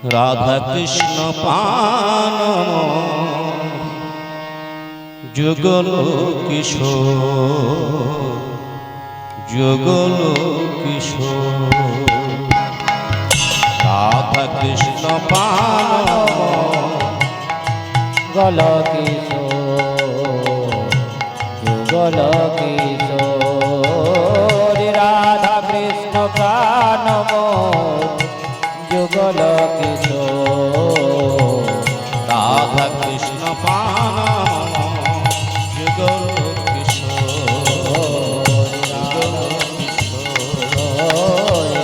রাধা কৃষ্ণ পান যুগল কিশোর যুগল কিশোর রাধা কৃষ্ণ পান গল কিশোর যুগল কিশোর রাধা কৃষ্ণ প্রাণ যুগল কিশোর রাধা কৃষ্ণ পান যুগল কিশোর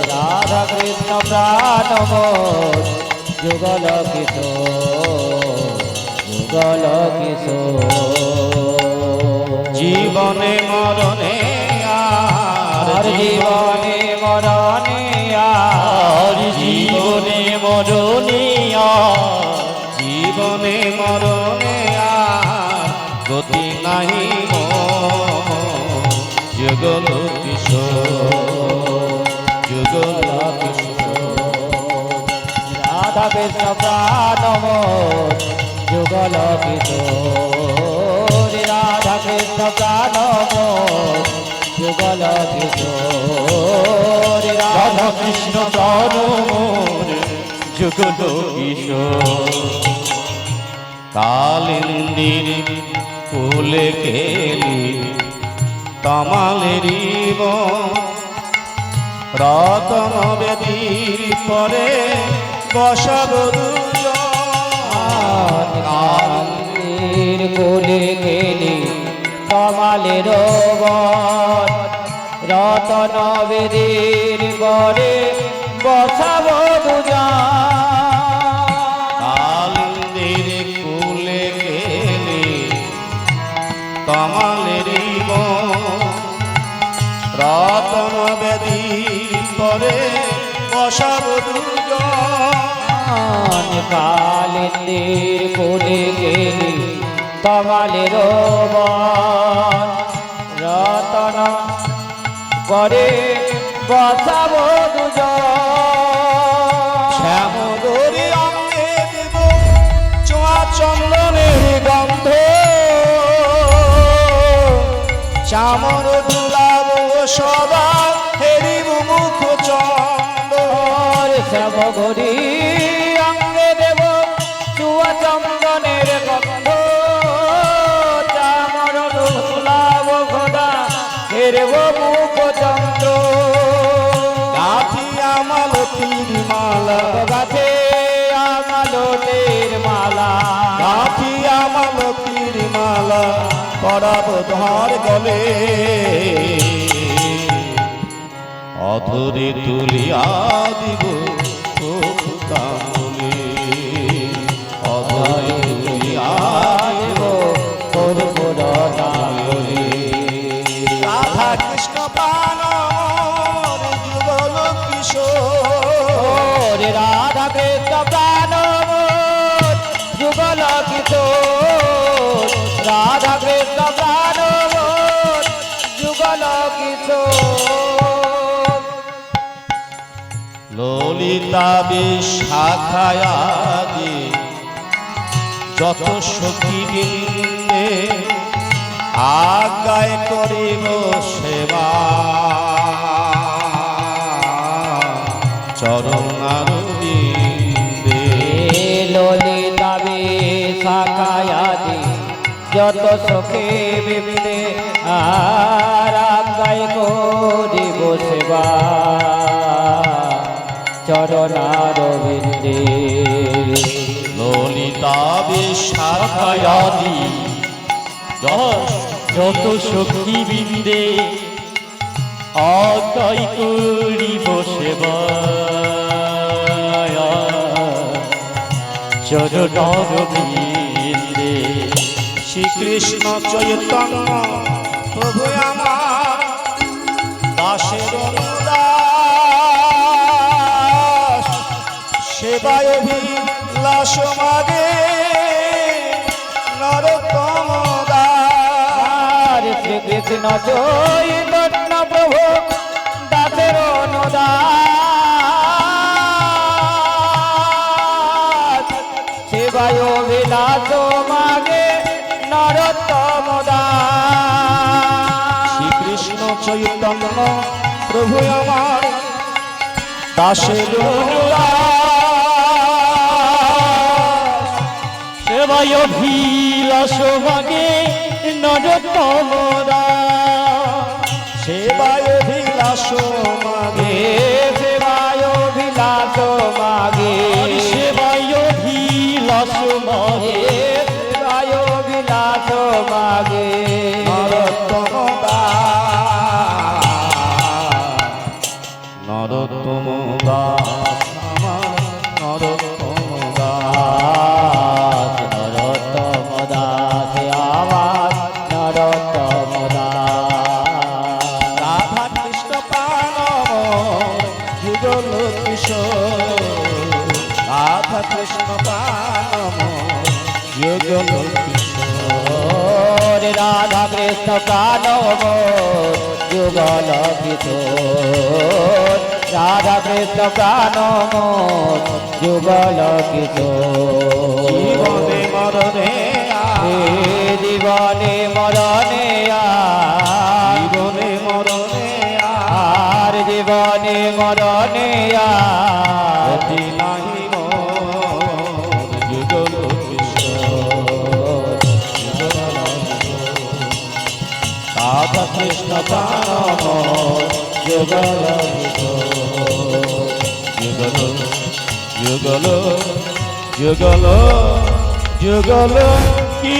রাধা কৃষ্ণ প্রাণ যুগল কিশোর যুগল কিশোর জীবনে মরণে আর জীবনে মরণে আর জীবনে মরণে জীবনে মরণে গতি নাহি যুগল কিশোর যুগল কিশোর রাধা কৃষ্ণ প্রাণ যুগল কিশোর রাধা কৃষ্ণ প্রাণ যুগল কিশোর রাধা কৃষ্ণ প্রাণ যুগল কিশোর কালিন্দির ফুলে খেলি তমালের রতন বেদির পরে বসব কালির কোলে খেলি তমালের রতন বেদির পরে বসাব কালিন্দির ফুলে খেলি তমালের রতন বেদির পরে বসব কালিন্দির কোলে গেলি তমালের রতন করে বসাব শ্যাম গরি অঙ্গে দেব চোয়া চন্দনের গন্ধ চামর দুলাব সবা হেরিব মুখ চন্দর শ্যাম গরি অঙ্গে দেব চুয়া চন্দনের গন্ধ চামর দুলাব ঘোড়া হেরব মুখ চন্দ্র গাথি আমালতির মালা গাছে আমালতের মালা গাথি আমালতির মালা পরাব ধর গলে অধরে তুলিয়া দিব কামলে অধরে তুলিয়া দিব রাধা কৃষ্ণ পান যুগল কিশোর রাধা কৃষ্ণ প্রাণ যুগল কিশোর রাধা কৃষ্ণ প্রাণ যুগল কিশোর ললিতা বিশাখায়াদি যত সখী বৃন্দে আজ্ঞায় করিব সেবা চরণারবিন্দে ললিতা বিশাখায়াদি যত সখে বিন্দে আর আজ্ঞায় করিব সেবা চরণারবিন্দে ললিতা বিশাখায়াদি যত সখী বৃন্দে আজ্ঞায় করিব সেবা চরণারবিন্দে শ্রীকৃষ্ণ চৈতন্য প্রভু আমার দাসের অনুদাস সেবায় অভিলাষ মাগে নরোত্তম দাস শ্রীকৃষ্ণ চৈতন্য প্রভু দাসের অনুদাস সেবায় অভিলাষ মাগে নরোত্তম দাস শ্রীকৃষ্ণ চৈতন্য প্রভু আমার দাসের সেবায় অভিলাষ মাগে নরোত্তম দাস সেবায় অভিলাষ মাগে সেবায় অভিলাষ মাগে সেবায় অভিলাষ মাগে সেবায় অভিলাষ মাগে নরোত্তম দাস নরোত্তম দাস আমার নরোত্তম দাস নরোত্তম দাস আমার নরোত্তম দাস রাধা কৃষ্ণ পানম যুগল কিশোর রাধা কৃষ্ণ পানম যুগল কিশোর রাধা কৃষ্ণ কানব যুগল কিশোর রাধা কৃষ্ণ কানব যুগল কিশোর জীবনে মরণে জীবনে মরণে জীবনে মরণে আর জীবনে মরণে অতি নাহি মোর যুগল কিশোর রাধা কৃষ্ণ পানম যুগল কিশোর যুগল যুগল যুগল কি